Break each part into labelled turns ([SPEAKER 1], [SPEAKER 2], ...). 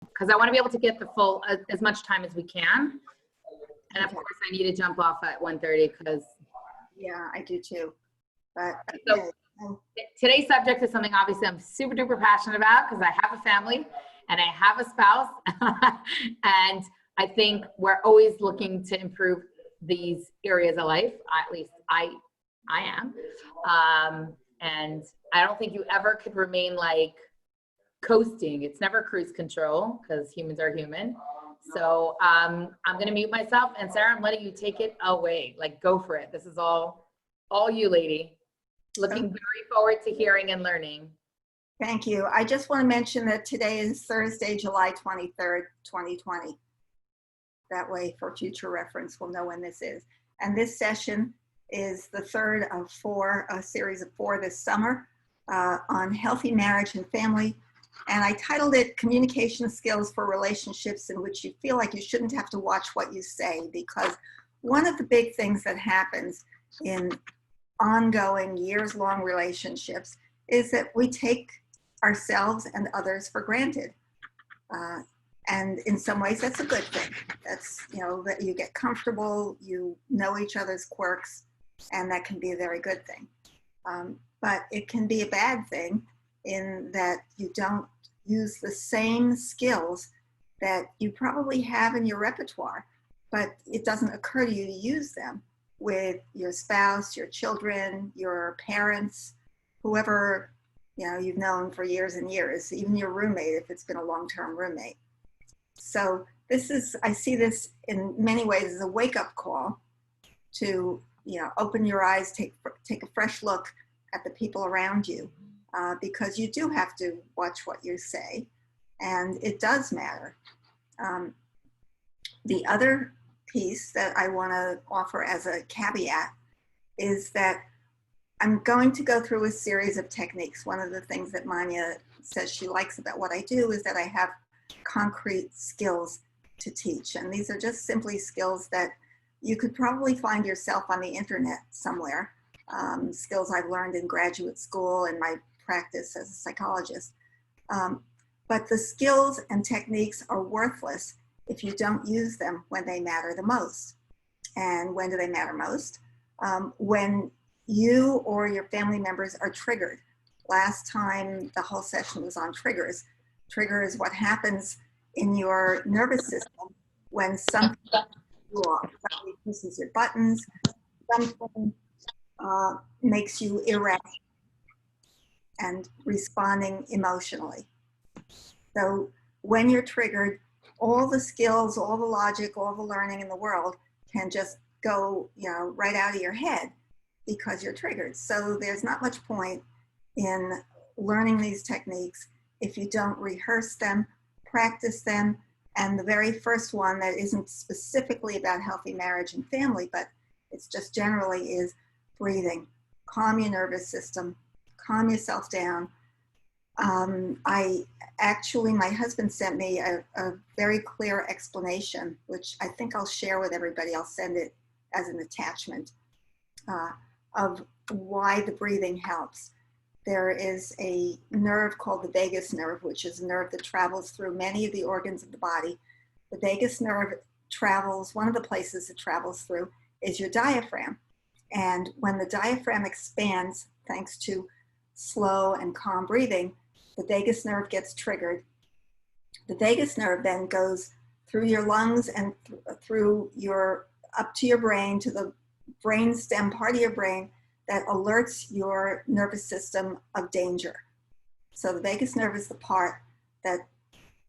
[SPEAKER 1] because I want to be able to get the full, as much time as we can. And of course, I need to jump off at 1:30 because.
[SPEAKER 2] Yeah, I do too. But
[SPEAKER 1] so today's subject is something obviously I'm super duper passionate about because I have a family and I have a spouse. And I think we're always looking to improve these areas of life. At least I am. And I don't think you ever could remain like coasting. It's never cruise control because humans are human. So I'm going to mute myself, and Sarah, I'm letting you take it away. Like, go for it. This is all you, lady. Looking very forward to hearing and learning.
[SPEAKER 2] Thank you. I just want to mention that today is Thursday, July 23rd, 2020. That way, for future reference, we'll know when this is. And this session is the third of a series of 4 this summer on healthy marriage and family. And I titled it Communication Skills for Relationships in which you feel like you shouldn't have to watch what you say, because one of the big things that happens in ongoing years-long relationships is that we take ourselves and others for granted. And in some ways, that's a good thing. That's, that you get comfortable, you know each other's quirks, and that can be a very good thing. But it can be a bad thing in that you don't use the same skills that you probably have in your repertoire, but it doesn't occur to you to use them with your spouse, your children, your parents, whoever you've known for years and years, even your roommate if it's been a long-term roommate. So I see this in many ways as a wake-up call to open your eyes, take a fresh look at the people around you, because you do have to watch what you say, and it does matter. The other piece that I want to offer as a caveat is that I'm going to go through a series of techniques. One of the things that Manya says she likes about what I do is that I have concrete skills to teach. And these are just simply skills that you could probably find yourself on the internet somewhere. Skills I've learned in graduate school and my practice as a psychologist. But the skills and techniques are worthless if you don't use them when they matter the most. And when do they matter most? When you or your family members are triggered. Last time the whole session was on triggers. Trigger is what happens in your nervous system when something pushes your buttons, something makes you irrational and responding emotionally. So when you're triggered, all the skills, all the logic, all the learning in the world can just go, right out of your head because you're triggered. So there's not much point in learning these techniques if you don't rehearse them, practice them. And the very first one that isn't specifically about healthy marriage and family, but it's just generally is breathing. Calm your nervous system, calm yourself down. My husband sent me a very clear explanation, which I think I'll share with everybody. I'll send it as an attachment of why the breathing helps. There is a nerve called the vagus nerve, which is a nerve that travels through many of the organs of the body. The vagus nerve travels, one of the places it travels through is your diaphragm. And when the diaphragm expands, thanks to slow and calm breathing, the vagus nerve gets triggered. The vagus nerve then goes through your lungs and through up to your brain, to the brain stem part of your brain that alerts your nervous system of danger. So the vagus nerve is the part that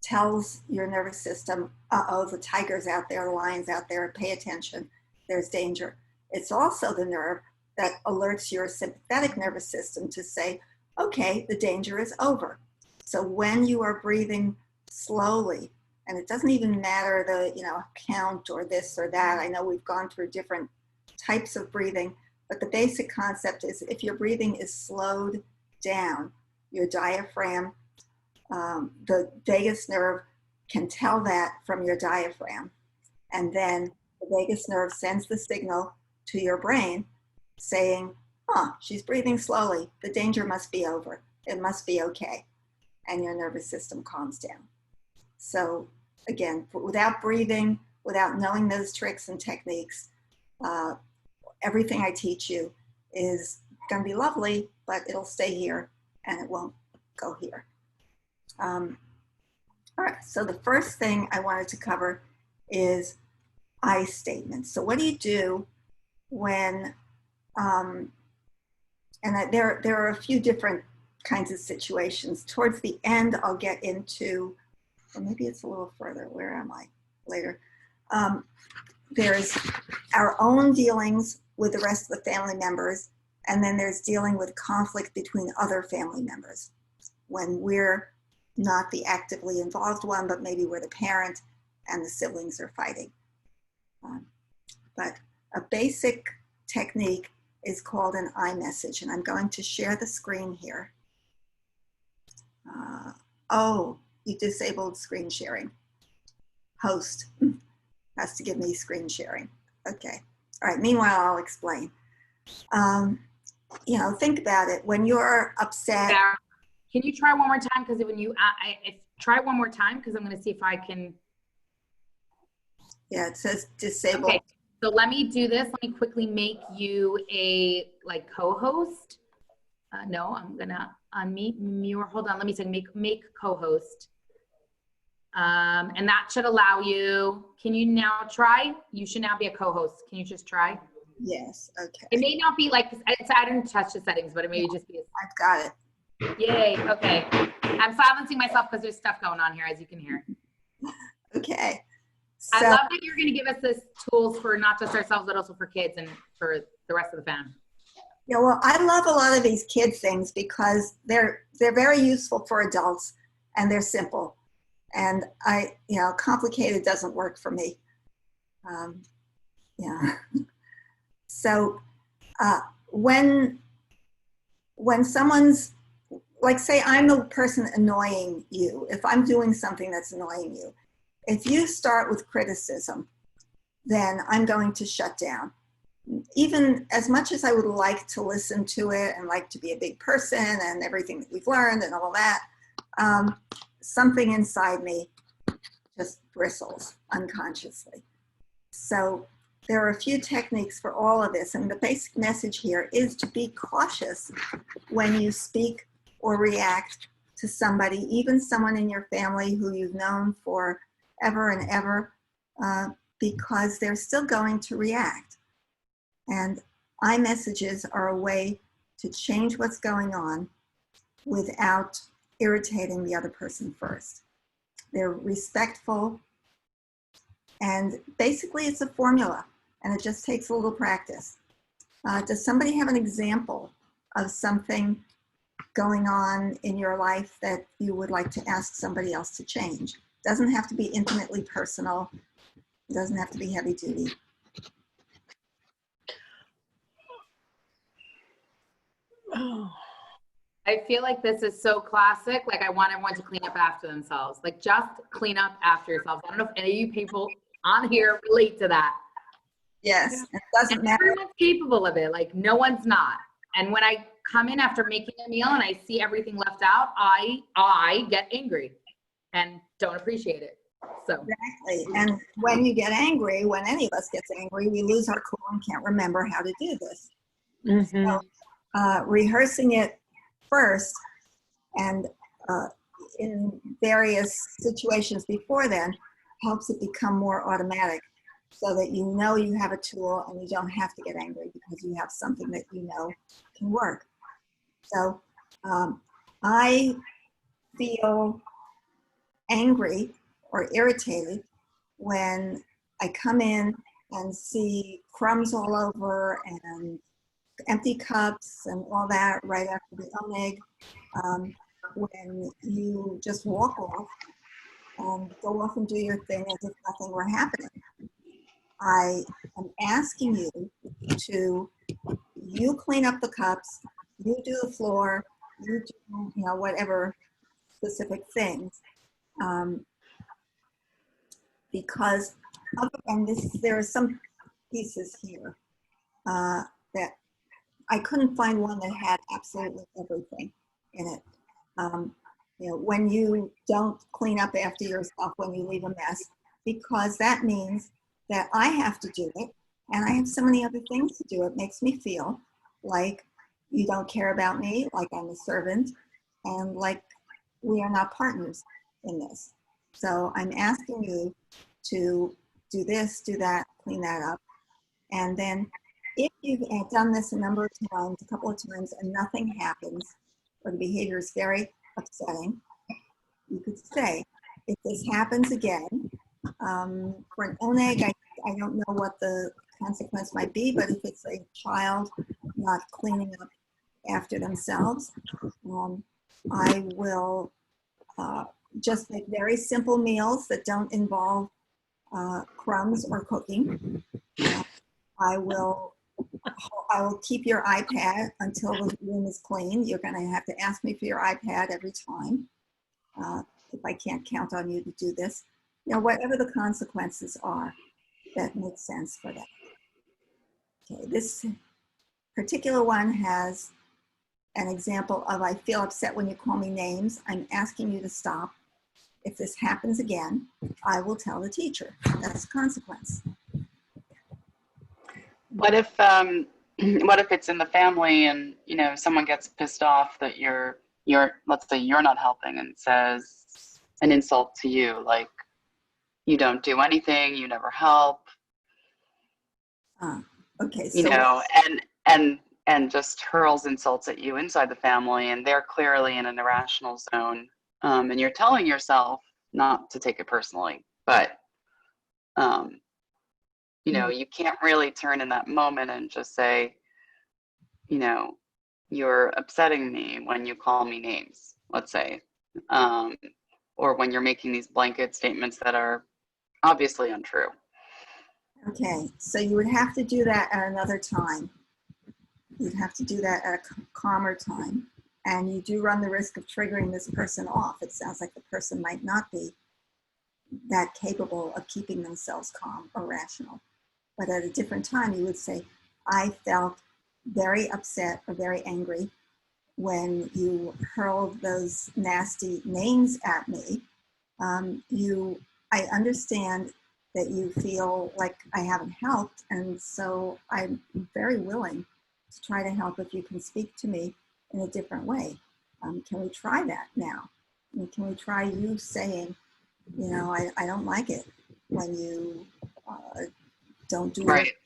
[SPEAKER 2] tells your nervous system, uh-oh, the tiger's out there, the lion's out there, pay attention, there's danger. It's also the nerve that alerts your sympathetic nervous system to say, okay, the danger is over. So when you are breathing slowly, and it doesn't even matter the count or this or that. I know we've gone through different types of breathing, but the basic concept is if your breathing is slowed down, your diaphragm, the vagus nerve can tell that from your diaphragm. And then the vagus nerve sends the signal to your brain saying, she's breathing slowly. The danger must be over. It must be okay. And your nervous system calms down. So again, without breathing, without knowing those tricks and techniques, everything I teach you is going to be lovely, but it'll stay here and it won't go here. All right, so the first thing I wanted to cover is I statements. So what do you do when, and there are a few different kinds of situations. Towards the end, I'll get into, or maybe it's a little further, where am I later? There's our own dealings with the rest of the family members, and then there's dealing with conflict between other family members when we're not the actively involved one, but maybe we're the parent and the siblings are fighting. But a basic technique is called an I message, and I'm going to share the screen here. Oh, you disabled screen sharing. Host has to give me screen sharing. Okay. All right. Meanwhile, I'll explain. You know, think about it. When you're upset.
[SPEAKER 1] Sara, can you try one more time? Because when you, try one more time, because I'm going to see if I can.
[SPEAKER 2] Yeah, it says disabled.
[SPEAKER 1] Okay. So let me do this. Let me quickly make you a co-host. No, I'm gonna unmute you. Hold on. Let me say make co-host. And that should allow you. Can you now try? You should now be a co-host. Can you just try?
[SPEAKER 2] Yes. Okay.
[SPEAKER 1] It may not be like I didn't touch the settings, but it may just be.
[SPEAKER 2] I've got it.
[SPEAKER 1] Yay. Okay. I'm silencing myself because there's stuff going on here, as you can hear.
[SPEAKER 2] Okay.
[SPEAKER 1] So, I love that you're going to give us this tools for not just ourselves, but also for kids and for the rest of the family.
[SPEAKER 2] Yeah, well, I love a lot of these kid things because they're very useful for adults and they're simple. And complicated doesn't work for me. Yeah. So when someone's, like, say I'm the person annoying you, if I'm doing something that's annoying you, if you start with criticism, then I'm going to shut down. Even as much as I would like to listen to it and like to be a big person and everything that we've learned and all that, something inside me just bristles unconsciously. So there are a few techniques for all of this. And the basic message here is to be cautious when you speak or react to somebody, even someone in your family who you've known for ever and ever, because they're still going to react. And iMessages are a way to change what's going on without irritating the other person first. They're respectful, and basically it's a formula, and it just takes a little practice. Does somebody have an example of something going on in your life that you would like to ask somebody else to change? Doesn't have to be intimately personal. It doesn't have to be heavy duty.
[SPEAKER 1] Oh. I feel like this is so classic. Like, I want everyone to clean up after themselves. Like, just clean up after yourselves. I don't know if any of you people on here relate to that.
[SPEAKER 2] Yes, it doesn't matter.
[SPEAKER 1] Everyone's capable of it. Like, no one's not. And when I come in after making a meal and I see everything left out, I get angry and don't appreciate it. So
[SPEAKER 2] exactly. And when you get angry, when any of us gets angry, we lose our cool and can't remember how to do this. Mm-hmm. So rehearsing it first and in various situations before then helps it become more automatic, so that you know you have a tool and you don't have to get angry because you have something that you know can work. So I feel angry or irritated when I come in and see crumbs all over and empty cups and all that right after the egg. When you just walk off and go off and do your thing as if nothing were happening. I am asking you to clean up the cups, you do the floor, you do, whatever specific things. Because there are some pieces here that I couldn't find one that had absolutely everything in it. when you don't clean up after yourself, when you leave a mess, because that means that I have to do it, and I have so many other things to do. It makes me feel like you don't care about me, like I'm a servant, and like we are not partners in this. So I'm asking you to do this, do that, clean that up. And then if you've done this a couple of times, and nothing happens, or the behavior is very upsetting, you could say, if this happens again, for an oneg, I don't know what the consequence might be, but if it's a child not cleaning up after themselves, I will just make very simple meals that don't involve crumbs or cooking. I will keep your iPad until the room is clean. You're going to have to ask me for your iPad every time if I can't count on you to do this. Whatever the consequences are that make sense for that. Okay, this particular one has an example of, I feel upset when you call me names. I'm asking you to stop. If this happens again, I will tell the teacher. That's a consequence.
[SPEAKER 3] What if it's in the family and someone gets pissed off that you're let's say you're not helping and says an insult to you, like you don't do anything, you never help.
[SPEAKER 2] Okay. So
[SPEAKER 3] and just hurls insults at you inside the family, and they're clearly in an irrational zone, and you're telling yourself not to take it personally, but you can't really turn in that moment and just say, you're upsetting me when you call me names, let's say, or when you're making these blanket statements that are obviously untrue.
[SPEAKER 2] Okay, so you would have to do that at another time. You'd have to do that at a calmer time. And you do run the risk of triggering this person off. It sounds like the person might not be that capable of keeping themselves calm or rational. But at a different time, you would say, I felt very upset or very angry when you hurled those nasty names at me. I understand that you feel like I haven't helped, and so I'm very willing to try to help if you can speak to me in a different way. Can we try that now? Can we try you saying, I don't like it when you don't do
[SPEAKER 3] right.
[SPEAKER 2] it.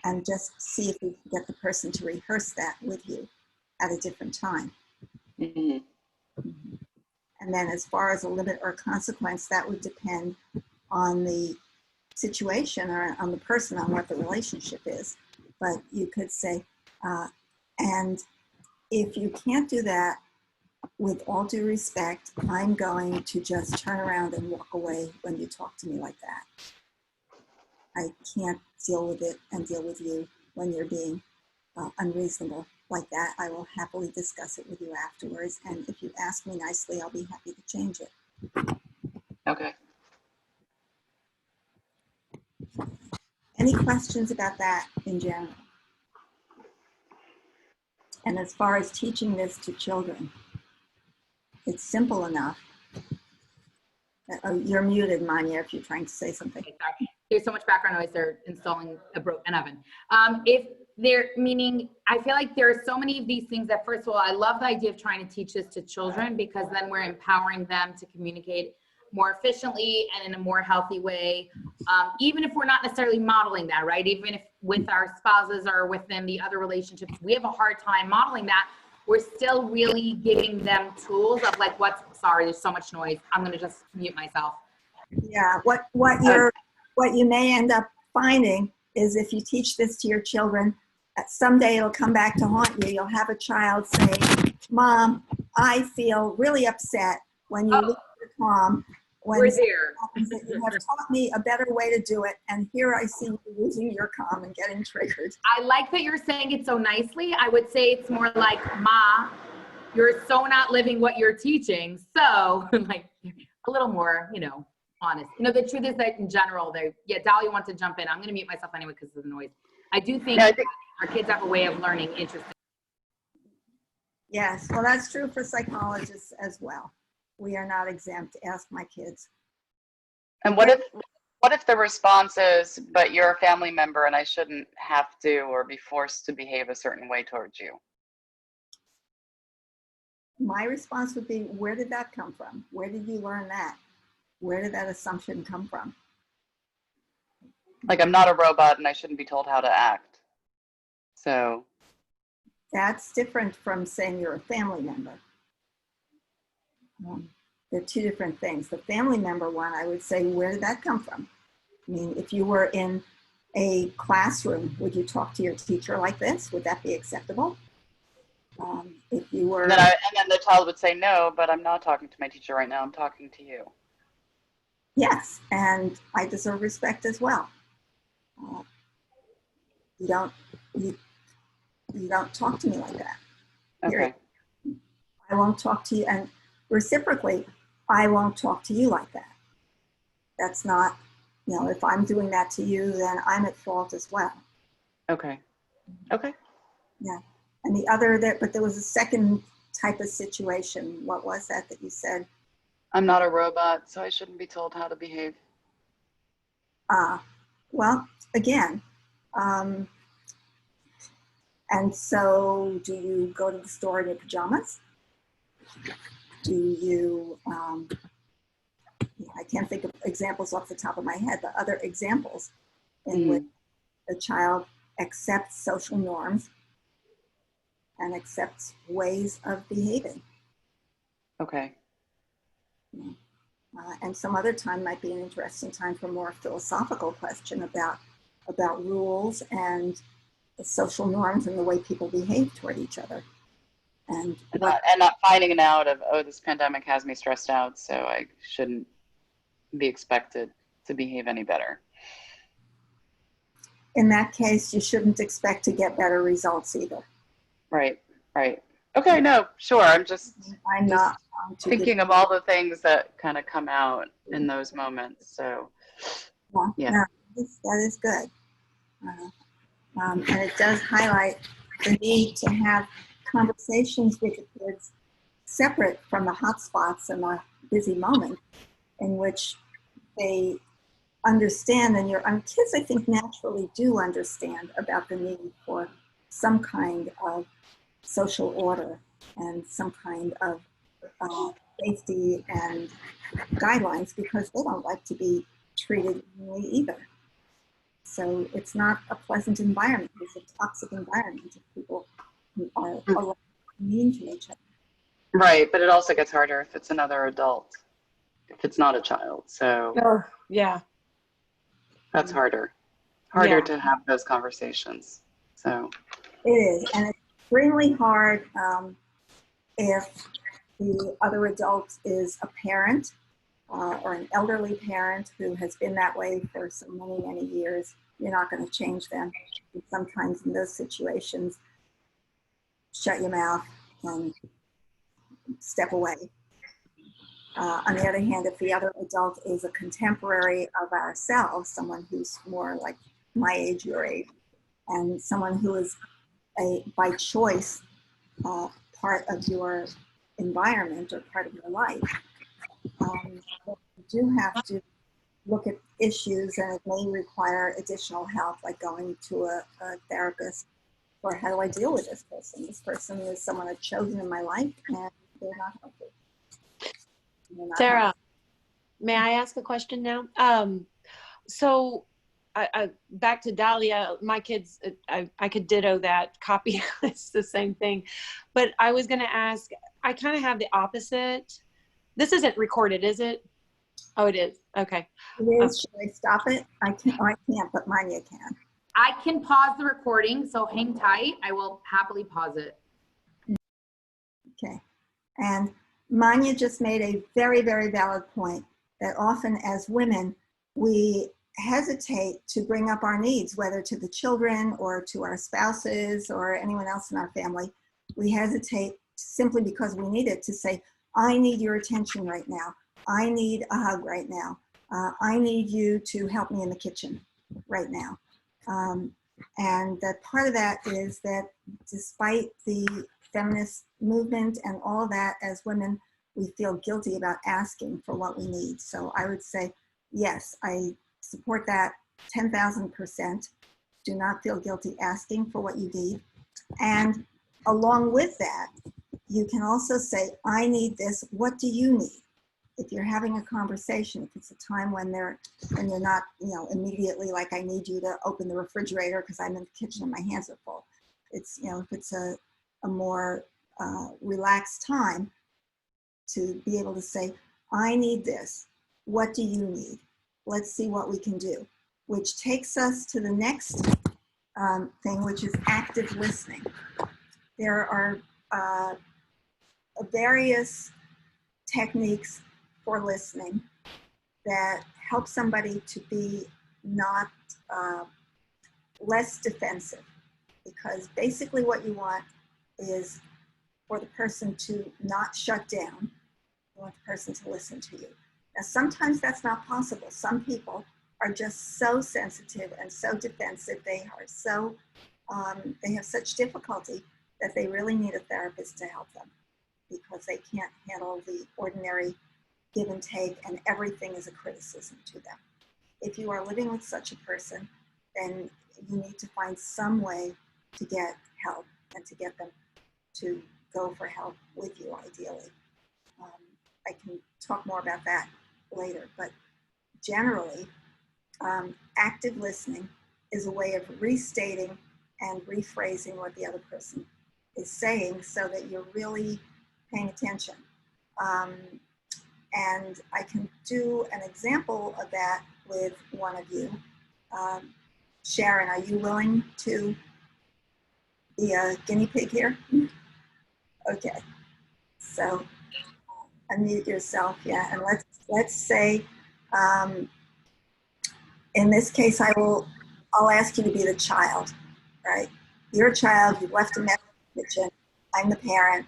[SPEAKER 2] And just see if we can get the person to rehearse that with you at a different time.
[SPEAKER 3] Mm-hmm.
[SPEAKER 2] And then as far as a limit or consequence, that would depend on the situation or on the person, on what the relationship is. But you could say, and if you can't do that, with all due respect, I'm going to just turn around and walk away when you talk to me like that. I can't deal with it and deal with you when you're being unreasonable like that. I will happily discuss it with you afterwards. And if you ask me nicely, I'll be happy to change it.
[SPEAKER 3] Okay.
[SPEAKER 2] Any questions about that in general? And as far as teaching this to children, it's simple enough. Oh, you're muted, Manya, if you're trying to say something.
[SPEAKER 1] Okay, sorry. There's so much background noise. They're installing an oven. Meaning, I feel like there are so many of these things that, first of all, I love the idea of trying to teach this to children, because then we're empowering them to communicate more efficiently and in a more healthy way. Even if we're not necessarily modeling that, right? Even if with our spouses or within the other relationships, we have a hard time modeling that, we're still really giving them tools of like, sorry, there's so much noise. I'm going to just mute myself.
[SPEAKER 2] Yeah, what you may end up finding is, if you teach this to your children, someday it'll come back to haunt you. You'll have a child say, Mom, I feel really upset when you lose your calm.
[SPEAKER 1] We're there.
[SPEAKER 2] You have taught me a better way to do it, and here I see you losing your calm and getting triggered.
[SPEAKER 1] I like that you're saying it so nicely. I would say it's more like, Ma, you're so not living what you're teaching. So like a little more, honest. The truth is that in general, Dahlia wants to jump in. I'm going to mute myself anyway because of the noise. I do think our kids have a way of learning interesting.
[SPEAKER 2] Yes, well, that's true for psychologists as well. We are not exempt. Ask my kids.
[SPEAKER 3] And what if the response is, but you're a family member and I shouldn't have to or be forced to behave a certain way towards you?
[SPEAKER 2] My response would be, where did that come from? Where did you learn that? Where did that assumption come from?
[SPEAKER 3] Like, I'm not a robot and I shouldn't be told how to act. So
[SPEAKER 2] That's different from saying you're a family member. They're two different things. The family member one, I would say, where did that come from? I mean, if you were in a classroom, would you talk to your teacher like this? Would that be acceptable? If you were,
[SPEAKER 3] and then the child would say, no, but I'm not talking to my teacher right now. I'm talking to you.
[SPEAKER 2] yes, and I deserve respect as well. You don't talk to me like that. Period.
[SPEAKER 3] Okay.
[SPEAKER 2] I won't talk to you, and reciprocally, I won't talk to you like that. That's not, if I'm doing that to you, then I'm at fault as well.
[SPEAKER 3] Okay. Okay.
[SPEAKER 2] Yeah. And the other, but there was a second type of situation. What was that you said?
[SPEAKER 3] I'm not a robot, so I shouldn't be told how to behave.
[SPEAKER 2] Well, again, and so do you go to the store in your pajamas? Do you, I can't think of examples off the top of my head, but other examples in which the child accepts social norms and accepts ways of behaving.
[SPEAKER 3] Okay.
[SPEAKER 2] And some other time might be an interesting time for more philosophical question about rules and the social norms and the way people behave toward each other. And
[SPEAKER 3] not finding it out of, oh, this pandemic has me stressed out, so I shouldn't be expected to behave any better.
[SPEAKER 2] In that case, you shouldn't expect to get better results either.
[SPEAKER 3] Right. Okay, no, sure. I'm
[SPEAKER 2] not
[SPEAKER 3] thinking of all the things that kind of come out in those moments. So, yeah.
[SPEAKER 2] No, that is good. And it does highlight the need to have conversations with the kids separate from the hot spots and the busy moments in which they understand, and kids, I think, naturally do understand about the need for some kind of social order and some kind of safety and guidelines, because they don't like to be treated evenly either. So it's not a pleasant environment. It's a toxic environment of people who are mean to each other.
[SPEAKER 3] Right, but it also gets harder if it's another adult, if it's not a child. So
[SPEAKER 4] yeah,
[SPEAKER 3] that's harder to have those conversations. So
[SPEAKER 2] it is, and it's extremely hard if the other adult is a parent or an elderly parent who has been that way for so many years. You're not going to change them. And sometimes in those situations, shut your mouth and step away. On the other hand, if the other adult is a contemporary of ourselves, someone who's more like my age, your age, and someone who is by choice part of your environment or part of your life, you do have to look at issues, and it may require additional help, like going to a therapist, or how do I deal with this person? This person is someone I've chosen in my life, and they're not healthy.
[SPEAKER 4] Sara, may I ask a question now? So I back to Dahlia, my kids, I could ditto that copy. It's the same thing. But I was going to ask, I kind of have the opposite. This isn't recorded, is it? Oh, it is. Okay.
[SPEAKER 2] It is. Should I stop it? I can't, but Manya can.
[SPEAKER 1] I can pause the recording, so hang tight. I will happily pause it.
[SPEAKER 2] Okay. And Manya just made a very, very valid point that often as women, we hesitate to bring up our needs, whether to the children or to our spouses or anyone else in our family. We hesitate simply because we need it to say, I need your attention right now. I need a hug right now. I need you to help me in the kitchen right now. And that part of that is that despite the feminist movement and all of that, as women, we feel guilty about asking for what we need. So I would say, yes, I support that 10,000%. Do not feel guilty asking for what you need. And along with that, you can also say, I need this, what do you need? If you're having a conversation, if it's a time when you're not, immediately like, I need you to open the refrigerator because I'm in the kitchen and my hands are full. It's, if it's a more relaxed time, to be able to say, I need this, what do you need? Let's see what we can do. Which takes us to the next thing, which is active listening. There are various techniques for listening that help somebody to be not less defensive, because basically what you want is for the person to not shut down. You want the person to listen to you. Now, sometimes that's not possible. Some people are just so sensitive and so defensive. They are so, they have such difficulty that they really need a therapist to help them, because they can't handle the ordinary give and take, and everything is a criticism to them. If you are living with such a person, then you need to find some way to get help and to get them to go for help with you, ideally. I can talk more about that later, but generally, active listening is a way of restating and rephrasing what the other person is saying so that you're really paying attention. And I can do an example of that with one of you. Sharon, are you willing to be a guinea pig here? Okay, so unmute yourself, yeah, and let's say, in this case, I'll ask you to be the child, right? You're a child, you've left a mess in the kitchen, I'm the parent,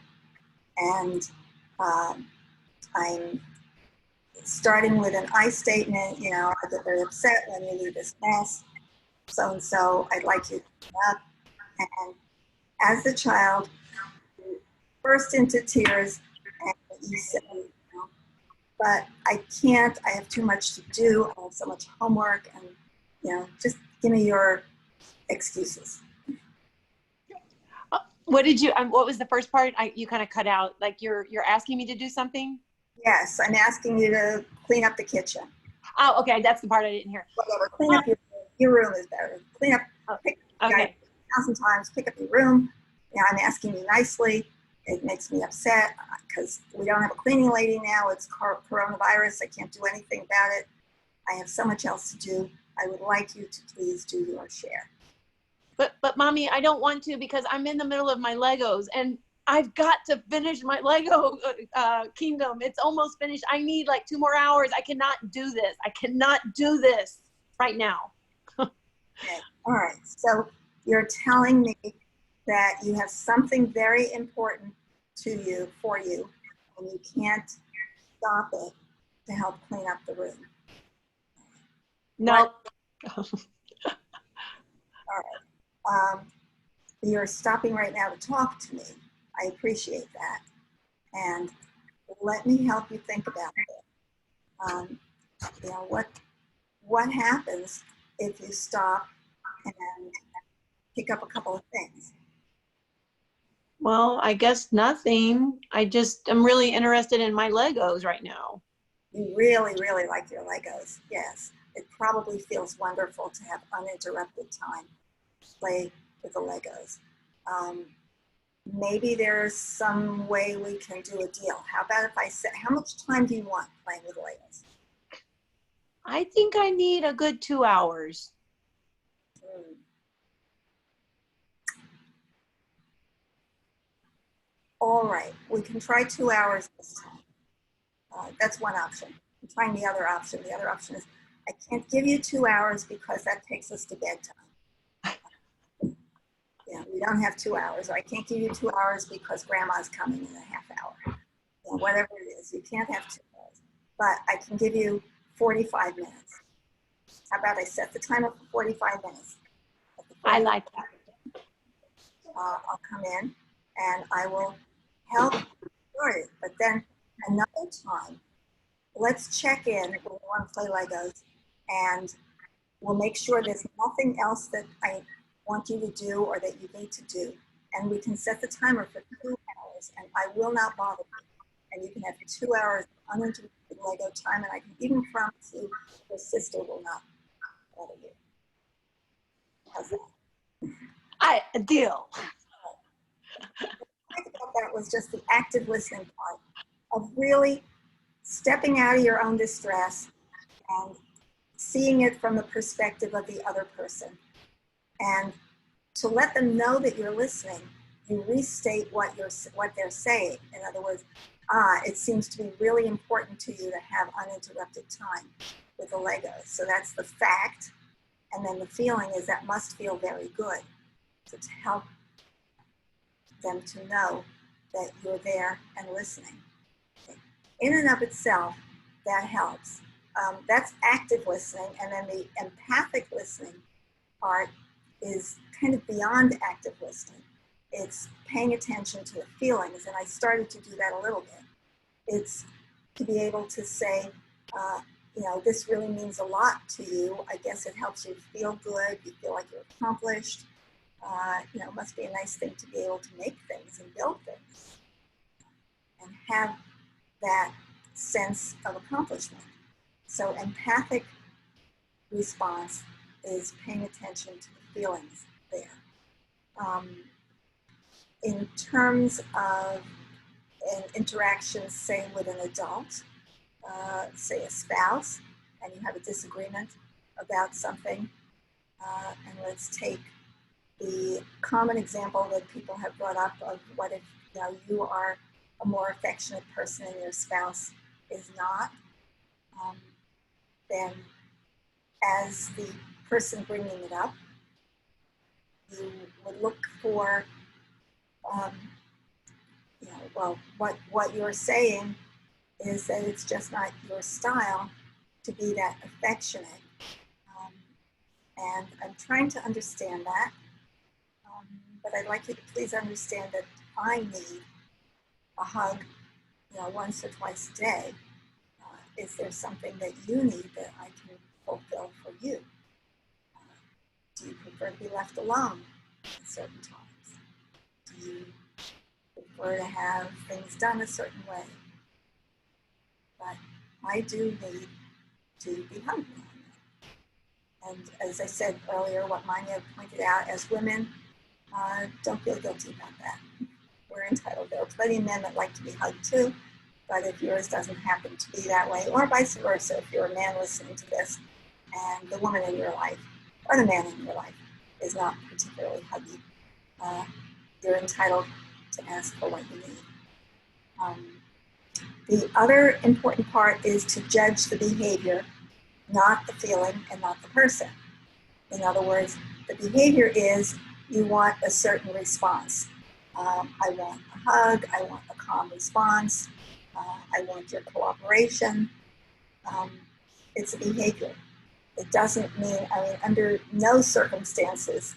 [SPEAKER 2] and I'm starting with an I statement, I get very upset when you leave this mess, so-and-so, I'd like you to clean up. And as the child, you burst into tears and you say, but I can't, I have too much to do, I have so much homework, and just give me your excuses.
[SPEAKER 4] What was the first part? You kind of cut out, like you're asking me to do something?
[SPEAKER 2] Yes, I'm asking you to clean up the kitchen.
[SPEAKER 4] Oh, okay, that's the part I didn't hear.
[SPEAKER 2] Whatever, clean up your room is better. Clean up, pick up 1,000 times, pick up your room. I'm asking you nicely. It makes me upset because we don't have a cleaning lady now. It's coronavirus. I can't do anything about it. I have so much else to do. I would like you to please do your share.
[SPEAKER 4] But mommy, I don't want to, because I'm in the middle of my Legos and I've got to finish my Lego kingdom. It's almost finished. I need like 2 more hours. I cannot do this. I cannot do this right now.
[SPEAKER 2] Okay. All right. So you're telling me that you have something very important for you, and you can't stop it to help clean up the room.
[SPEAKER 4] No.
[SPEAKER 2] All right. You're stopping right now to talk to me. I appreciate that. And let me help you think about it. What happens if you stop and pick up a couple of things?
[SPEAKER 4] Well, I guess nothing. I'm really interested in my Legos right now.
[SPEAKER 2] You really, really like your Legos. Yes. It probably feels wonderful to have uninterrupted time to play with the Legos. Maybe there's some way we can do a deal. How about if I said, how much time do you want playing with Legos?
[SPEAKER 4] I think I need a good 2 hours.
[SPEAKER 2] All right, we can try 2 hours this time. That's one option. I'm trying the other option. The other option is I can't give you 2 hours because that takes us to bedtime. We don't have 2 hours, or I can't give you 2 hours because grandma's coming in a half hour. Whatever it is, you can't have 2 hours. But I can give you 45 minutes. How about I set the timer for 45 minutes?
[SPEAKER 4] I like that.
[SPEAKER 2] I'll come in and I will help sort it. But then another time, let's check in when we want to play Legos, and we'll make sure there's nothing else that I want you to do or that you need to do. And we can set the timer for 2 hours, and I will not bother you. And you can have 2 hours of uninterrupted Lego time, and I can even promise you your sister will not bother you. How's that?
[SPEAKER 4] A deal.
[SPEAKER 2] I thought that was just the active listening part of really stepping out of your own distress and seeing it from the perspective of the other person. And to let them know that you're listening, you restate what they're saying. In other words, it seems to be really important to you to have uninterrupted time with the Legos. So that's the fact. And then the feeling is that must feel very good. So to help them to know that you're there and listening. In and of itself, that helps. That's active listening. And then the empathic listening part is kind of beyond active listening. It's paying attention to the feelings. And I started to do that a little bit. It's to be able to say, you know, this really means a lot to you. I guess it helps you feel good. You feel like you're accomplished. You know, it must be a nice thing to be able to make things and build things and have that sense of accomplishment. So empathic response is paying attention to the feelings there. In terms of an interaction, say with an adult, say a spouse, and you have a disagreement about something, and let's take the common example that people have brought up of what if, you know, you are a more affectionate person and your spouse is not, then as the person bringing it up, you would look for, you know, well, what you're saying is that it's just not your style to be that affectionate. And I'm trying to understand that. But I'd like you to please understand that I need a hug, you know, once or twice a day. Is there something that you need that I can fulfill for you? Do you prefer to be left alone at certain times? Do you prefer to have things done a certain way? But I do need to be hugged. And as I said earlier, what Manya pointed out, as women, don't feel guilty about that. We're entitled. There are plenty of men that like to be hugged too, but if yours doesn't happen to be that way, or vice versa, if you're a man listening to this and the woman in your life, or the man in your life, is not particularly huggy, you're entitled to ask for what you need. The other important part is to judge the behavior, not the feeling and not the person. In other words, the behavior is you want a certain response. I want a hug, I want a calm response, I want your cooperation. It's a behavior. It doesn't mean, I mean, under no circumstances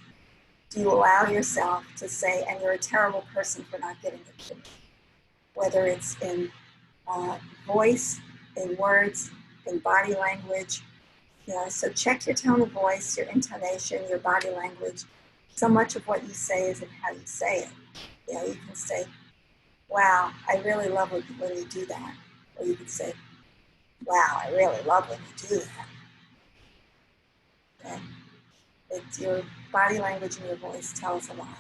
[SPEAKER 2] do you allow yourself to say, and you're a terrible person for not giving it to me. Whether it's in voice, in words, in body language. You know, so check your tone of voice, your intonation, your body language. So much of what you say is in how you say it. You know, you can say, wow, I really love when you do that. Or you can say, wow, I really love when you do that. Okay? It's your body language and your voice tells a lot.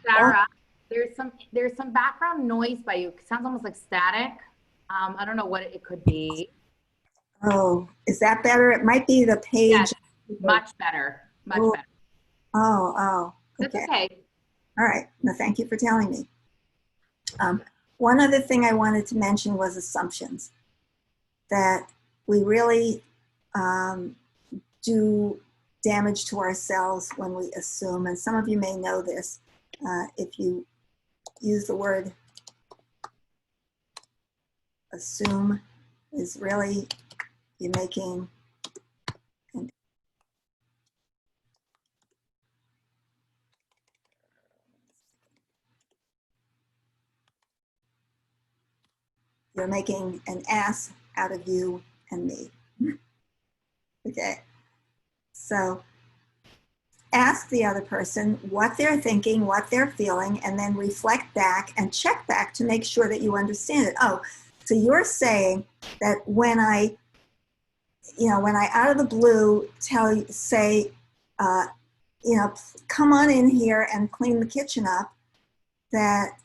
[SPEAKER 1] Sara, there's some background noise by you. It sounds almost like static. I don't know what it could be.
[SPEAKER 2] Oh, is that better? It might be the page.
[SPEAKER 1] Yes, much better. Much better.
[SPEAKER 2] Oh,
[SPEAKER 1] That's
[SPEAKER 2] okay.
[SPEAKER 1] okay.
[SPEAKER 2] All right. No, thank you for telling me. One other thing I wanted to mention was assumptions. That we really do damage to ourselves when we assume. And some of you may know this. If you use the word assume, is really you're making You're making an ass out of you and me. Okay. So ask the other person what they're thinking, what they're feeling, and then reflect back and check back to make sure that you understand it. Oh, so you're saying that when I out of the blue say, come on in here and clean the kitchen up, that's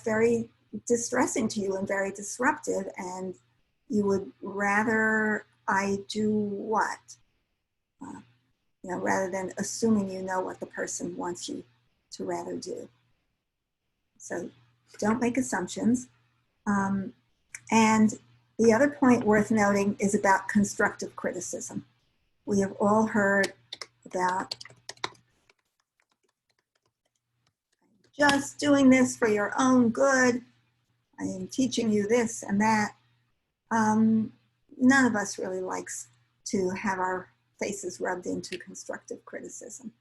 [SPEAKER 2] very distressing to you and very disruptive, and you would rather I do what? Rather than assuming you know what the person wants you to rather do. So don't make assumptions. And the other point worth noting is about constructive criticism. We have all heard about just doing this for your own good. I am teaching you this and that. None of us really likes to have our faces rubbed into constructive criticism.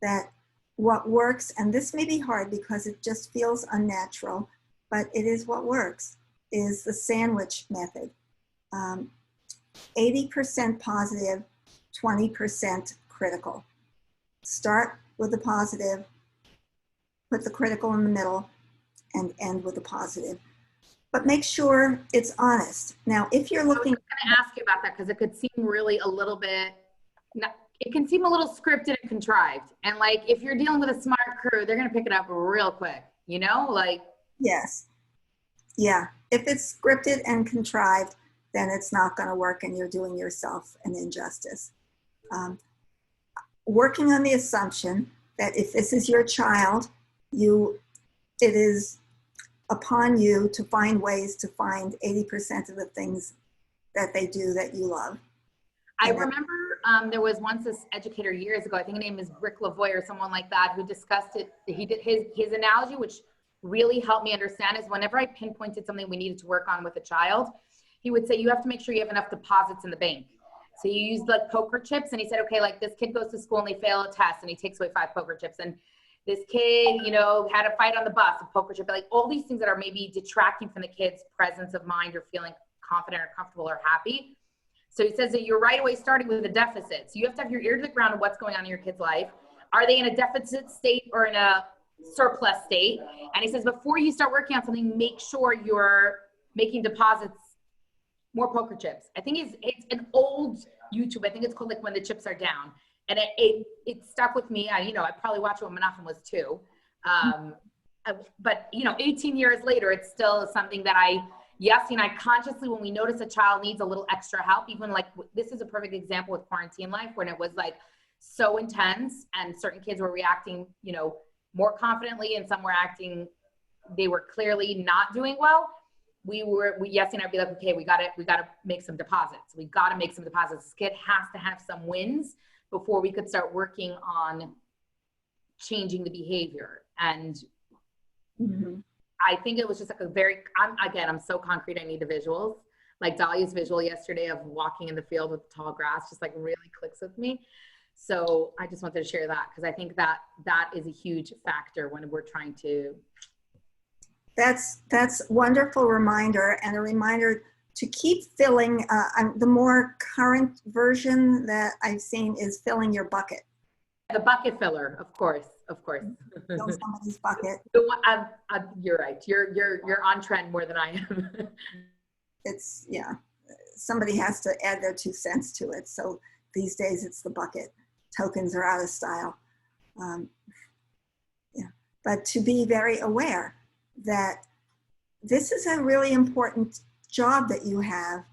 [SPEAKER 2] That what works, and this may be hard because it just feels unnatural, but it is what works, is the sandwich method. 80% positive, 20% critical. Start with the positive, put the critical in the middle, and end with the positive. But make sure it's honest. Now, if you're looking—
[SPEAKER 1] I was going to ask you about that because it could seem really a little bit, it can seem a little scripted and contrived. And like, if you're dealing with a smart crew, they're going to pick it up real quick, like.
[SPEAKER 2] Yes. Yeah. If it's scripted and contrived, then it's not going to work and you're doing yourself an injustice. Working on the assumption that if this is your child, it is upon you to find ways to find 80% of the things that they do that you love.
[SPEAKER 1] I remember there was once this educator years ago, I think his name is Rick Lavoie or someone like that, who discussed it. He did his analogy, which really helped me understand, is whenever I pinpointed something we needed to work on with a child, he would say, you have to make sure you have enough deposits in the bank. So you use like poker chips, and he said, okay, like this kid goes to school and they fail a test and he takes away 5 poker chips. And this kid, had a fight on the bus, a poker chip, like all these things that are maybe detracting from the kid's presence of mind or feeling confident or comfortable or happy. So he says that you're right away starting with a deficit. So you have to have your ear to the ground of what's going on in your kid's life. Are they in a deficit state or in a surplus state? And he says, before you start working on something, make sure you're making deposits, more poker chips. I think it's an old YouTube. I think it's called like When the Chips Are Down. And it stuck with me. I probably watched it when Menachem was 2. But 18 years later, it's still something that I consciously, when we notice a child needs a little extra help, even like this is a perfect example with quarantine life, when it was like so intense and certain kids were reacting, more confidently, and some were acting, they were clearly not doing well. Yessie and I'd be like, okay, we gotta make some deposits. We gotta make some deposits. This kid has to have some wins before we could start working on changing the behavior. And I think it was just like I'm so concrete. I need the visuals. Like Dahlia's visual yesterday of walking in the field with the tall grass just like really clicks with me. So I just wanted to share that because I think that is a huge factor when we're trying to.
[SPEAKER 2] That's wonderful reminder, and a reminder to keep filling. The more current version that I've seen is filling your bucket.
[SPEAKER 1] The bucket filler, of course.
[SPEAKER 2] Fill somebody's bucket.
[SPEAKER 1] You're right. You're on trend more than I am.
[SPEAKER 2] Somebody has to add their 2 cents to it. So these days it's the bucket. Tokens are out of style. But to be very aware that this is a really important job that you have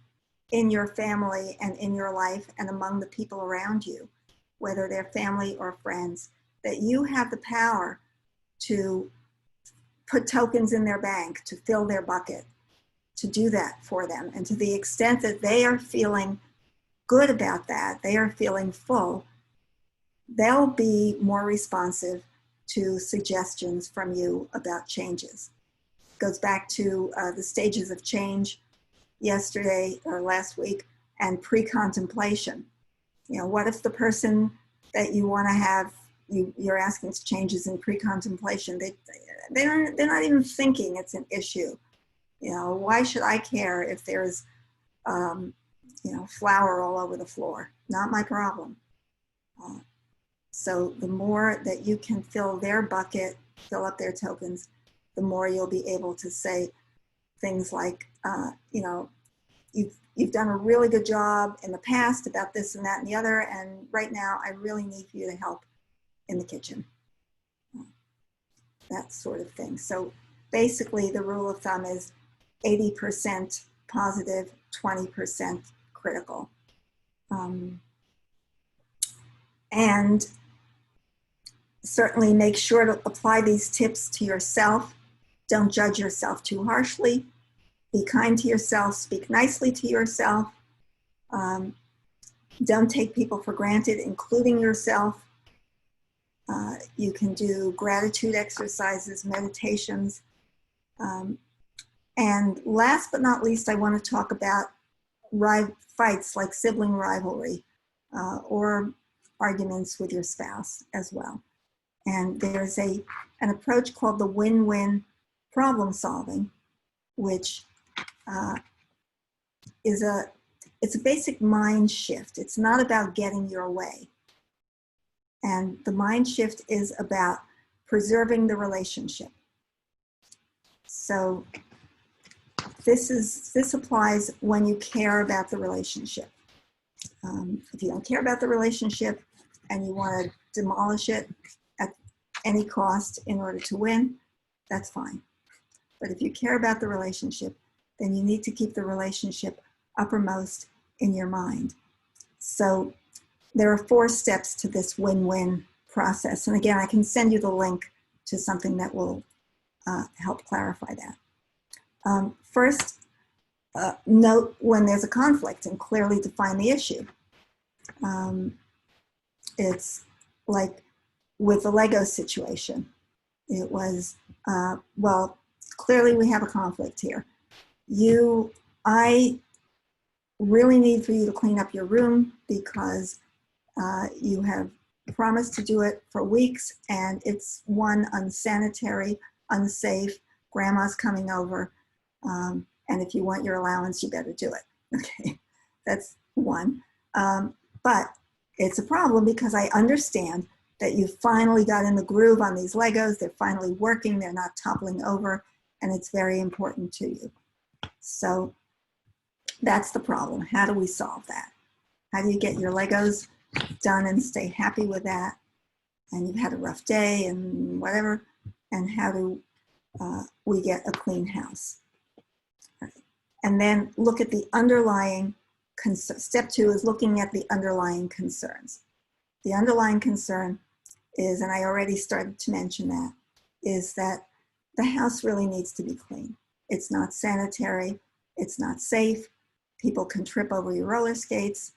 [SPEAKER 2] in your family and in your life and among the people around you, whether they're family or friends, that you have the power to put tokens in their bank, to fill their bucket, to do that for them. And to the extent that they are feeling good about that, they are feeling full, they'll be more responsive to suggestions from you about changes. Goes back to the stages of change yesterday or last week, and pre-contemplation. What if the person that you want to have, you're asking to changes in pre-contemplation, they're not even thinking it's an issue. You know, why should I care if there's, you know, flour all over the floor? Not my problem. So the more that you can fill their bucket, fill up their tokens, the more you'll be able to say things like, you know, you've done a really good job in the past about this and that and the other, and right now I really need for you to help in the kitchen. That sort of thing. So basically the rule of thumb is 80% positive, 20% critical. And certainly make sure to apply these tips to yourself. Don't judge yourself too harshly. Be kind to yourself, speak nicely to yourself. Don't take people for granted, including yourself. You can do gratitude exercises, meditations. And last but not least, I want to talk about fights like sibling rivalry or arguments with your spouse as well. And there's an approach called the win-win problem solving, which it's a basic mind shift. It's not about getting your way. And the mind shift is about preserving the relationship. So this applies when you care about the relationship. If you don't care about the relationship and you want to demolish it at any cost in order to win, that's fine. But if you care about the relationship, then you need to keep the relationship uppermost in your mind. So there are 4 steps to this win-win process. And again, I can send you the link to something that will help clarify that. First, note when there's a conflict and clearly define the issue. It's like with the Lego situation. It was, well, clearly we have a conflict here. I really need for you to clean up your room because you have promised to do it for weeks and it's unsanitary, unsafe, grandma's coming over, and if you want your allowance, you better do it. Okay, that's one. But it's a problem because I understand that you finally got in the groove on these Legos, they're finally working, they're not toppling over, and it's very important to you. So that's the problem. How do we solve that? How do you get your Legos done and stay happy with that? And you've had a rough day and whatever, and how do we get a clean house? Right. And then look at the underlying, step 2 is looking at the underlying concerns. The underlying concern is, and I already started to mention that, is that the house really needs to be clean. It's not sanitary, it's not safe, people can trip over your roller skates.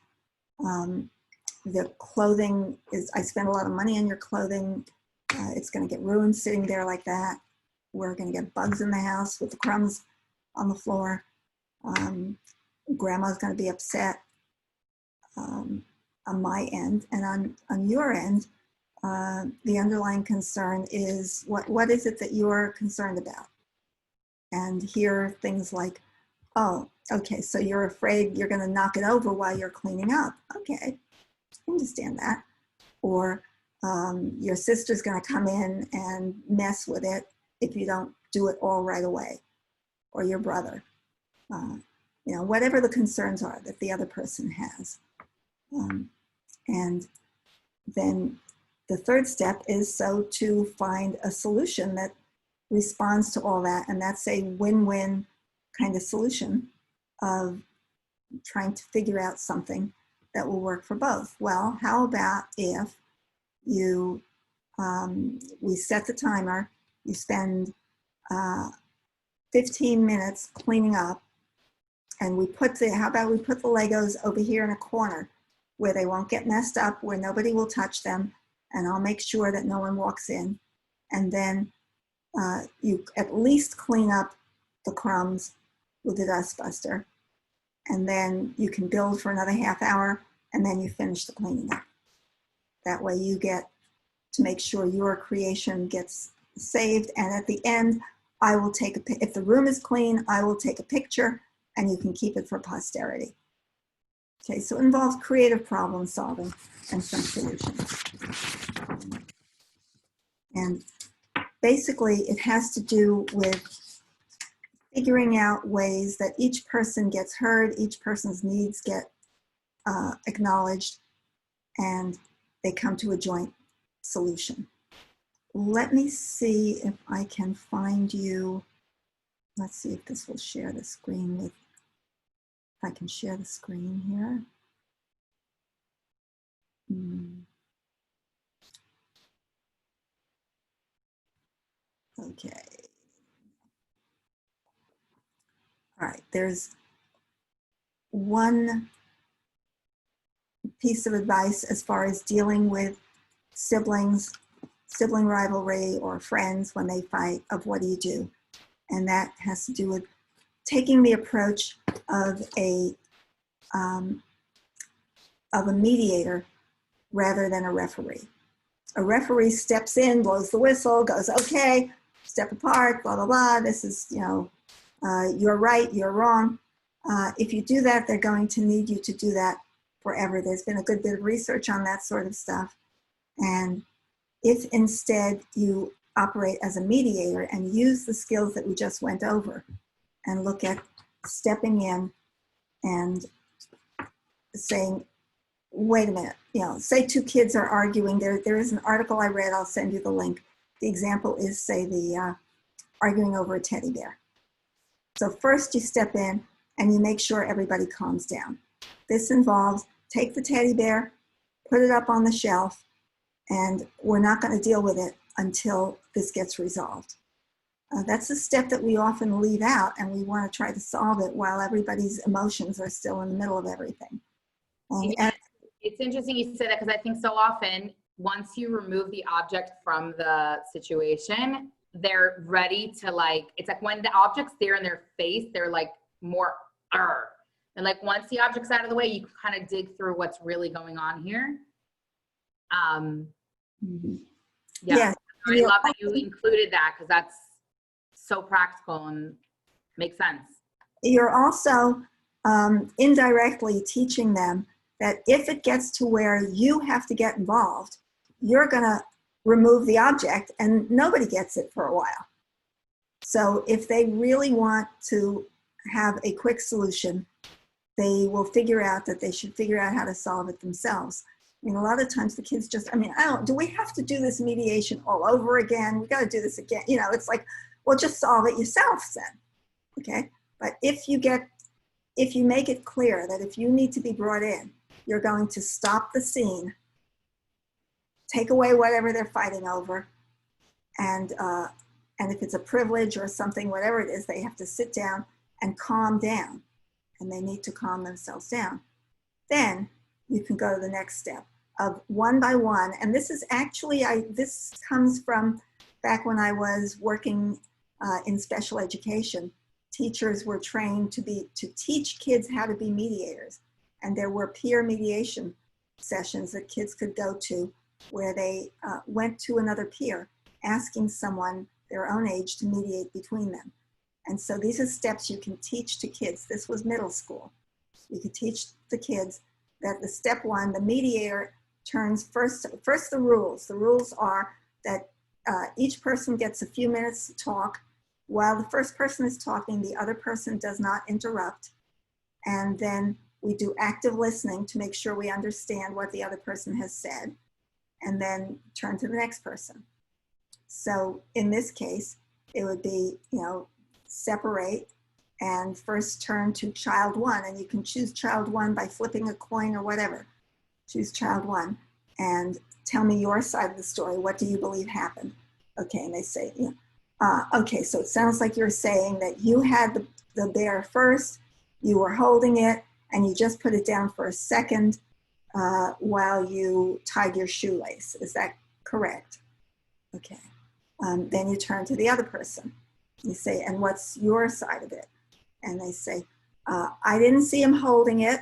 [SPEAKER 2] The clothing is, I spent a lot of money on your clothing, it's gonna get ruined sitting there like that. We're gonna get bugs in the house with the crumbs on the floor. Grandma's gonna be upset on my end, and on your end, the underlying concern is what is it that you're concerned about? And hear things like, oh, okay, so you're afraid you're going to knock it over while you're cleaning up. Okay, I understand that. Or your sister's going to come in and mess with it if you don't do it all right away. Or your brother. You know, whatever the concerns are that the other person has. And then the third step is to find a solution that responds to all that, and that's a win-win kind of solution of trying to figure out something that will work for both. Well, how about if you, we set the timer, you spend 15 minutes cleaning up, and how about we put the Legos over here in a corner where they won't get messed up, where nobody will touch them, and I'll make sure that no one walks in. And then you at least clean up the crumbs with the dustbuster. And then you can build for another half hour, and then you finish the cleaning up. That way you get to make sure your creation gets saved. And at the end, I will take if the room is clean, I will take a picture and you can keep it for posterity. Okay, so it involves creative problem solving and some solutions. And basically it has to do with figuring out ways that each person gets heard, each person's needs get acknowledged, and they come to a joint solution. Let me see if I can find you. Let's see if this will share the screen with, if I can share the screen here. Okay. All right, there's one piece of advice as far as dealing with siblings, sibling rivalry, or friends when they fight, of what do you do? And that has to do with taking the approach of a mediator rather than a referee. A referee steps in, blows the whistle, goes, okay, step apart, blah, blah, blah. This is, you know, you're right, you're wrong. If you do that, they're going to need you to do that forever. There's been a good bit of research on that sort of stuff. And if instead you operate as a mediator and use the skills that we just went over and look at stepping in and saying, wait a minute, you know, say two kids are arguing. There is an article I read, I'll send you the link. The example is, say, the arguing over a teddy bear. So first you step in and you make sure everybody calms down. This involves take the teddy bear, put it up on the shelf, and we're not going to deal with it until this gets resolved. That's a step that we often leave out, and we want to try to solve it while everybody's emotions are still in the middle of everything. And
[SPEAKER 1] it's interesting you say that, because I think so often once you remove the object from the situation, they're ready to, like, it's like when the object's there in their face, they're like more and like once the object's out of the way, you can kind of dig through what's really going on here. Yeah. I love that you included that, because that's so practical and makes sense.
[SPEAKER 2] You're also indirectly teaching them that if it gets to where you have to get involved, you're going to remove the object and nobody gets it for a while. So if they really want to have a quick solution, they will figure out that they should figure out how to solve it themselves. I mean, a lot of times the kids just, I mean, do we have to do this mediation all over again? We got to do this again. You know, it's like, well, just solve it yourself then, okay? But if you make it clear that if you need to be brought in, you're going to stop the scene, take away whatever they're fighting over, and if it's a privilege or something, whatever it is, they have to sit down and calm down, and they need to calm themselves down. Then you can go to the next step of one by one. And this is actually, this comes from back when I was working in special education. Teachers were trained to teach kids how to be mediators. And there were peer mediation sessions that kids could go to where they went to another peer, asking someone their own age to mediate between them. And so these are steps you can teach to kids. This was middle school. You could teach the kids that the step one, the mediator turns first the rules. The rules are that each person gets a few minutes to talk. While the first person is talking, the other person does not interrupt. And then we do active listening to make sure we understand what the other person has said, and then turn to the next person. So in this case, it would be, you know, separate and first turn to child one, and you can choose child one by flipping a coin or whatever. Choose child one and tell me your side of the story. What do you believe happened? Okay, and they say, you know, okay, so it sounds like you're saying that you had the bear first, you were holding it, and you just put it down for a second while you tied your shoelace. Is that correct? Okay. Then you turn to the other person. You say, and what's your side of it? And they say, I didn't see him holding it.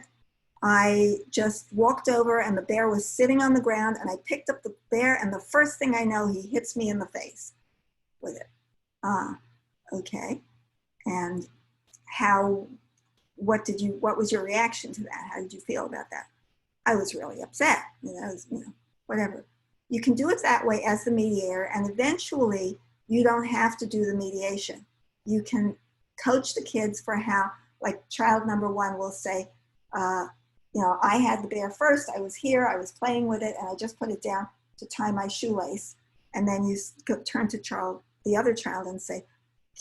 [SPEAKER 2] I just walked over and the bear was sitting on the ground, and I picked up the bear, and the first thing I know, he hits me in the face with it. Okay. And what was your reaction to that? How did you feel about that? I was really upset, whatever. You can do it that way as the mediator, and eventually you don't have to do the mediation. You can coach the kids for how, like child number 1 will say, I had the bear first, I was here, I was playing with it, and I just put it down to tie my shoelace. And then you turn to the other child and say,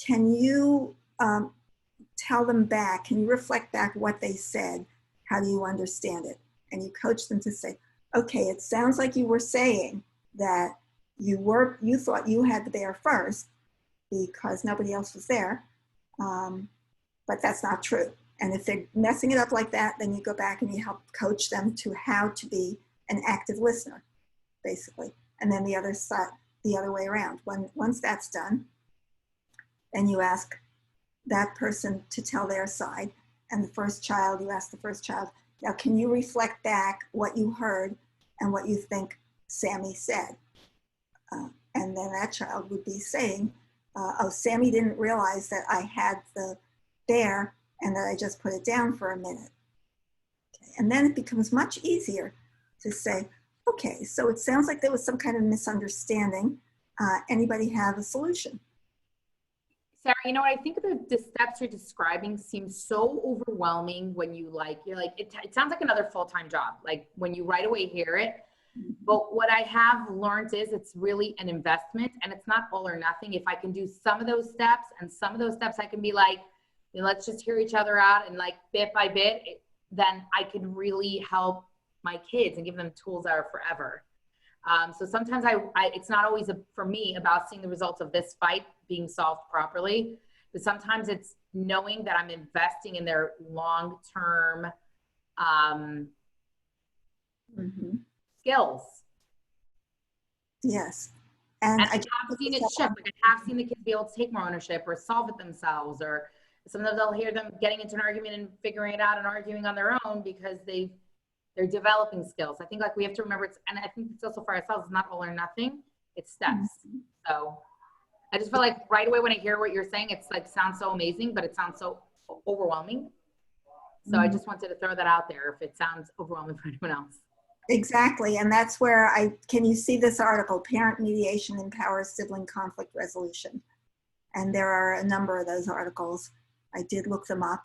[SPEAKER 2] can you tell them back, can you reflect back what they said? How do you understand it? And you coach them to say, okay, it sounds like you were saying that you thought you had the bear first because nobody else was there, but that's not true. And if they're messing it up like that, then you go back and you help coach them to how to be an active listener, basically. And then the other way around. Once that's done, then you ask that person to tell their side. And you ask the first child, now can you reflect back what you heard and what you think Sammy said? And then that child would be saying, oh, Sammy didn't realize that I had the bear and that I just put it down for a minute. Okay. And then it becomes much easier to say, okay, so it sounds like there was some kind of misunderstanding. Anybody have a solution?
[SPEAKER 1] Sarah, I think the steps you're describing seem so overwhelming when you're like, it sounds like another full-time job. Like when you right away hear it. But what I have learned is it's really an investment, and it's not all or nothing. If I can do some of those steps, and some of those steps I can be like, let's just hear each other out, and like bit by bit, then I can really help my kids and give them tools that are forever. So sometimes it's not always for me about seeing the results of this fight being solved properly, but sometimes it's knowing that I'm investing in their long-term skills.
[SPEAKER 2] Yes.
[SPEAKER 1] And I have seen it shift. Like I have seen the kids be able to take more ownership or solve it themselves, or sometimes I'll hear them getting into an argument and figuring it out and arguing on their own because they're developing skills. I think we have to remember and I think it's also for ourselves, it's not all or nothing, it's steps. So I just feel like right away when I hear what you're saying, it's like sounds so amazing, but it sounds so overwhelming. So I just wanted to throw that out there if it sounds overwhelming for anyone else.
[SPEAKER 2] Exactly, and that's where can you see this article, Parent Mediation Empowers Sibling Conflict Resolution? And there are a number of those articles. I did look them up.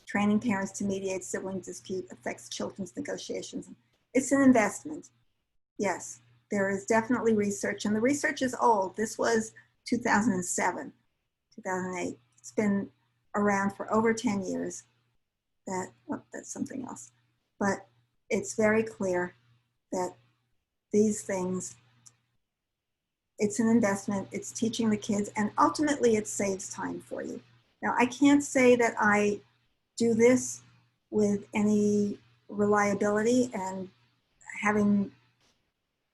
[SPEAKER 2] Training parents to mediate sibling dispute affects children's negotiations. It's an investment. Yes, there is definitely research, and the research is old. This was 2007, 2008. It's been around for over 10 years. That's something else. But it's very clear that these things, it's an investment, it's teaching the kids, and ultimately it saves time for you. Now, I can't say that I do this with any reliability, and having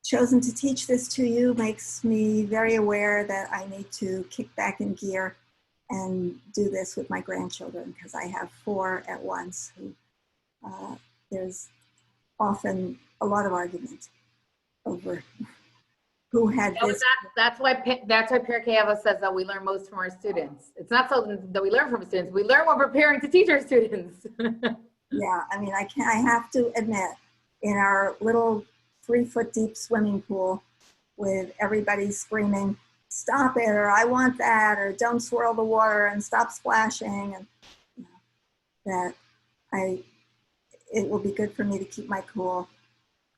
[SPEAKER 2] chosen to teach this to you makes me very aware that I need to kick back in gear and do this with my grandchildren, because I have 4 at once who there's often a lot of argument over who had this.
[SPEAKER 1] That's why Perkayeva says that we learn most from our students. It's not so that we learn from students. We learn when preparing to teach our students.
[SPEAKER 2] Yeah, I mean, I have to admit, in our little 3-foot deep swimming pool with everybody screaming, stop it, or I want that, or don't swirl the water and stop splashing, and that it will be good for me to keep my cool.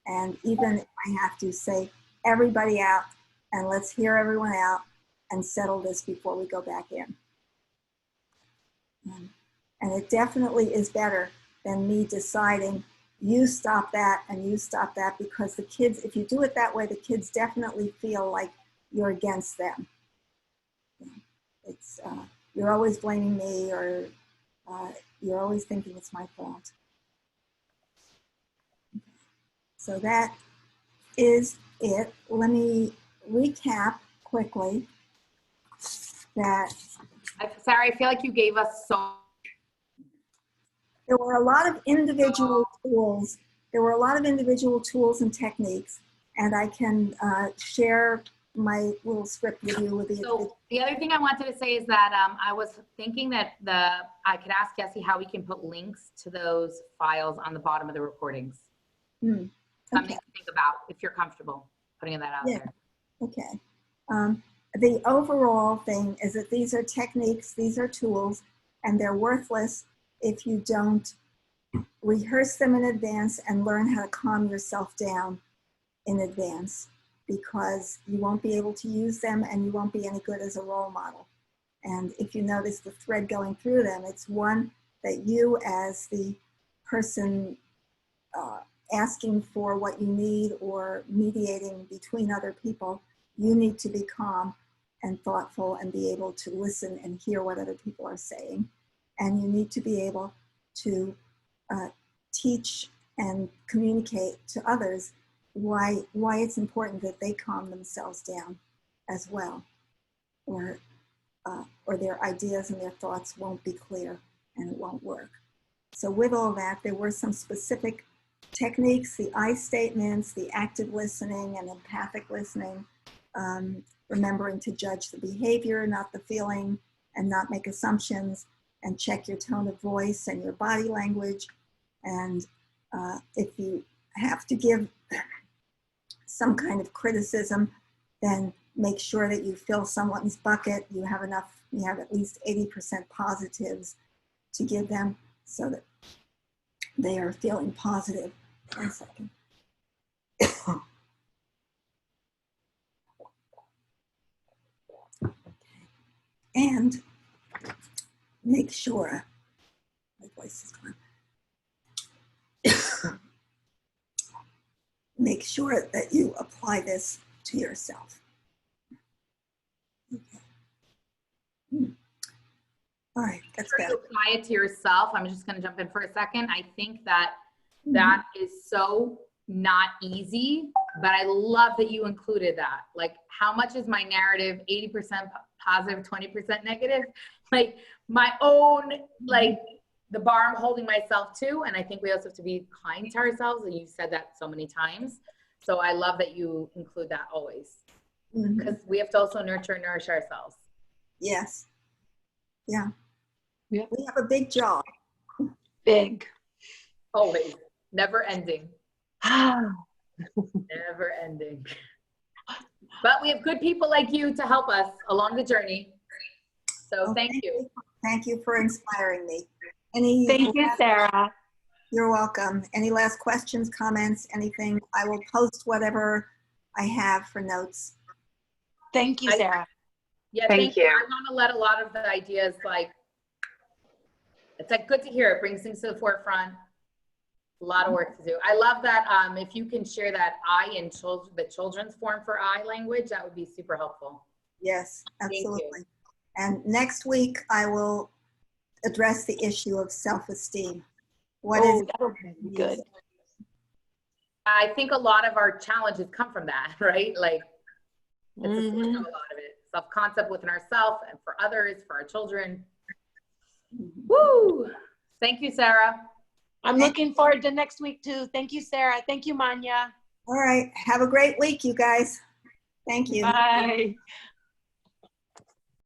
[SPEAKER 2] And even if I have to say, everybody out, and let's hear everyone out and settle this before we go back in. And it definitely is better than me deciding, you stop that and you stop that, because the kids, if you do it that way, the kids definitely feel like you're against them. It's, you're always blaming me, or you're always thinking it's my fault. So that is it. Let me recap quickly that.
[SPEAKER 1] Sarah, I feel like you gave us so.
[SPEAKER 2] There were a lot of individual tools. There were a lot of individual tools and techniques, and I can share my little script with you with the.
[SPEAKER 1] So the other thing I wanted to say is that I was thinking that I could ask Jessie how we can put links to those files on the bottom of the recordings.
[SPEAKER 2] Okay.
[SPEAKER 1] Something to think about if you're comfortable putting that out there.
[SPEAKER 2] Okay. The overall thing is that these are techniques, these are tools, and they're worthless if you don't rehearse them in advance and learn how to calm yourself down in advance, because you won't be able to use them and you won't be any good as a role model. And if you notice the thread going through them, it's one that you, as the person asking for what you need or mediating between other people, you need to be calm and thoughtful and be able to listen and hear what other people are saying. And you need to be able to teach and communicate to others why it's important that they calm themselves down as well, or their ideas and their thoughts won't be clear and it won't work. So with all that, there were some specific techniques, the I statements, the active listening and empathic listening, remembering to judge the behavior, not the feeling, and not make assumptions, and check your tone of voice and your body language. And if you have to give some kind of criticism, then make sure that you fill someone's bucket. You have at least 80% positives to give them so that they are feeling positive. 1 second. And make sure, my voice is gone. Make sure that you apply this to yourself. Okay. All right, that's better.
[SPEAKER 1] To apply it to yourself, I'm just going to jump in for a second. I think that that is so not easy, but I love that you included that. Like, how much is my narrative? 80% positive, 20% negative? Like, my own, like, the bar I'm holding myself to. And I think we also have to be kind to ourselves. And you've said that so many times. So I love that you include that always. Because we have to also nurture and nourish ourselves.
[SPEAKER 2] Yes. Yeah.
[SPEAKER 4] Yeah.
[SPEAKER 2] We have a big job.
[SPEAKER 4] Big.
[SPEAKER 1] Always. Never ending. Never ending. But we have good people like you to help us along the journey. So thank you.
[SPEAKER 2] Thank you for inspiring me.
[SPEAKER 4] Thank you, Sara.
[SPEAKER 2] You're welcome. Any last questions, comments, anything? I will post whatever I have for notes.
[SPEAKER 4] Thank you, Sara.
[SPEAKER 1] Yeah, thank you. I want to let a lot of the ideas, like, it's like good to hear. It brings things to the forefront. A lot of work to do. I love that. If you can share that I in the children's form for I language, that would be super helpful.
[SPEAKER 2] Yes, absolutely. And next week I will address the issue of self-esteem.
[SPEAKER 4] That'll be good.
[SPEAKER 1] I think a lot of our challenges come from that, right? Like, it's a lot of it. Self-concept within ourselves and for others, for our children. Woo! Thank you, Sara.
[SPEAKER 4] I'm looking forward to next week too. Thank you, Sara. Thank you, Manya.
[SPEAKER 2] All right. Have a great week, you guys. Thank you.
[SPEAKER 4] Bye.